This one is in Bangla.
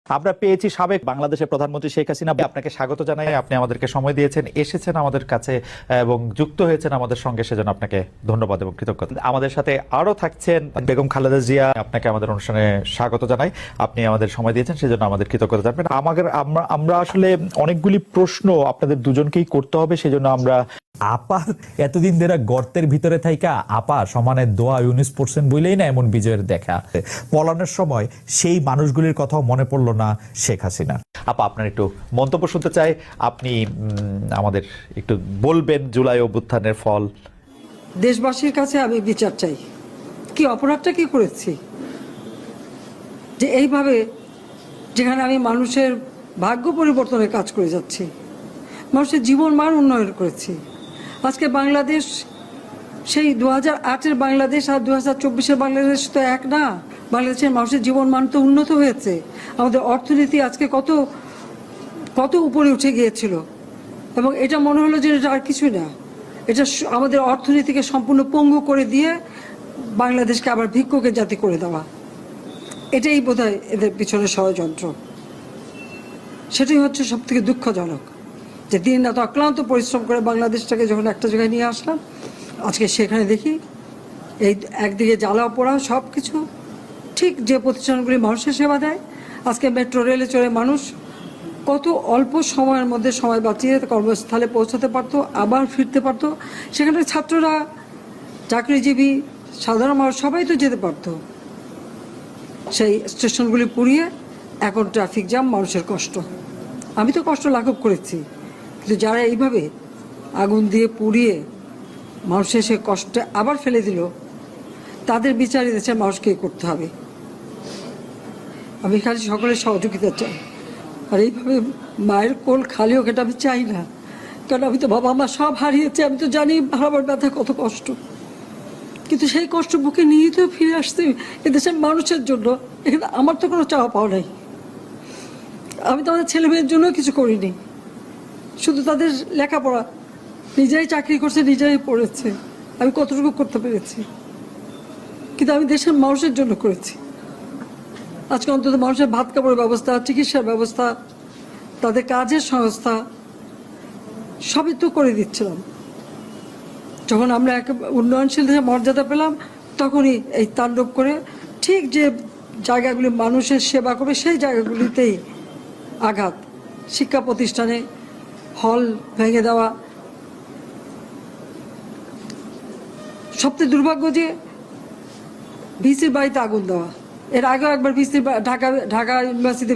আমরা পেয়েছি সাবেক বাংলাদেশের প্রধানমন্ত্রী শেখ হাসিনা। আপনাকে স্বাগত জানাই, আপনি আমাদেরকে সময় দিয়েছেন, এসেছেন আমাদের কাছে এবং যুক্ত হয়েছেন আমাদের সঙ্গে, সেজন্য আপনাকে ধন্যবাদ এবং কৃতজ্ঞতা। আমাদের সাথে আরো থাকছেন বেগম খালেদা জিয়া, আপনাকে আমাদের অনুষ্ঠানে স্বাগত জানাই, আপনি আমাদের সময় দিয়েছেন, সেজন্য আমাদের কৃতজ্ঞতা জানাবেন। আমরা আসলে অনেকগুলি প্রশ্ন আপনাদের দুজনকেই করতে হবে, সেজন্য আমরা আপার এতদিন ধরে গর্তের ভিতরে থাইকা আপা সমানে দোয়া ইউনিস পড়ছেন বলেই না এমন বিজয়ের দেখা পলানোর সময় সেই মানুষগুলির কথাও মনে পড়লো না শেখ হাসিনা। আপা, আপনার একটু মন্তব্য শুনতে চাই, আপনি আমাদের একটু বলবেন জুলাই অভ্যুত্থানের ফল। দেশবাসীর কাছে আমি বিচার চাই, কি অপরাধটা কি করেছি যে এইভাবে, যেখানে আমি মানুষের ভাগ্য পরিবর্তনের কাজ করে যাচ্ছি, মানুষের জীবন মান উন্নয়ন করেছি। আজকে বাংলাদেশ সেই 2008-এর বাংলাদেশ আর 2024-এর বাংলাদেশ তো এক না। বাংলাদেশের মানুষের জীবন মান তো উন্নত হয়েছে, আমাদের অর্থনীতি আজকে কত কত উপরে উঠে গিয়েছিল, এবং এটা মনে হলো যে এটা আর কিছুই না, এটা আমাদের অর্থনীতিকে সম্পূর্ণ পঙ্গু করে দিয়ে বাংলাদেশকে আবার ভিক্ষুকের জাতি করে দেওয়া, এটাই বোধহয় এদের পিছনে ষড়যন্ত্র। সেটাই হচ্ছে সব থেকে দুঃখজনক, যে দিন রাত অক্লান্ত পরিশ্রম করে বাংলাদেশটাকে যখন একটা জায়গায় নিয়ে আসলাম, আজকে সেখানে দেখি এই একদিকে জ্বালা পোড়া সব কিছু। ঠিক যে প্রতিষ্ঠানগুলি মানুষের সেবা দেয়, আজকে মেট্রো রেলে চড়ে মানুষ কত অল্প সময়ের মধ্যে সময় বাঁচিয়ে কর্মস্থলে পৌঁছাতে পারতো, আবার ফিরতে পারতো। সেখানে ছাত্ররা, চাকরিজীবী, সাধারণ মানুষ সবাই তো যেতে পারতো। সেই স্টেশনগুলি পুড়িয়ে এখন ট্রাফিক জ্যাম, মানুষের কষ্ট। আমি তো কষ্ট লাঘব করেছি, কিন্তু যারা এইভাবে আগুন দিয়ে পুড়িয়ে মানুষের সে কষ্টে আবার ফেলে দিল, তাদের বিচার দেশের মানুষকে করতে হবে। আমি খালি সকলের সহযোগিতা চাই, আর এইভাবে মায়ের কোল খালি হোক এটা আমি চাই না, কারণ আমি তো বাবা মা সব হারিয়েছি, আমি তো জানি হারাবার ব্যথা কত কষ্ট, কিন্তু সেই কষ্ট বুকে নিয়ে তো ফিরে আসতে এদেশের মানুষের জন্য। এখানে আমার তো কোনো চাওয়া পাওয়া নাই, আমি তো আমাদের ছেলে মেয়ের জন্য কিছু করিনি, শুধু তাদের লেখাপড়া, নিজেরাই চাকরি করছে, নিজেরাই পড়েছে, আমি কতটুকু করতে পেরেছি, কিন্তু আমি দেশের মানুষের জন্য করেছি। আজকে অন্তত মানুষের ভাত কাপড়ের ব্যবস্থা, চিকিৎসার ব্যবস্থা, তাদের কাজের সংস্থা সবই তো করে দিচ্ছিলাম। যখন আমরা এক উন্নয়নশীল দেশে মর্যাদা পেলাম, তখনই এই তাণ্ডব করে ঠিক যে জায়গাগুলি মানুষের সেবা করবে সেই জায়গাগুলিতেই আঘাত। শিক্ষা প্রতিষ্ঠানে হল ভেঙে দেওয়া, সবচেয়ে দুর্ভাগ্য যে ভিসির বাড়িতে আগুন দেওয়া। এর আগেও একবার ঢাকা ইউনিভার্সিটিতে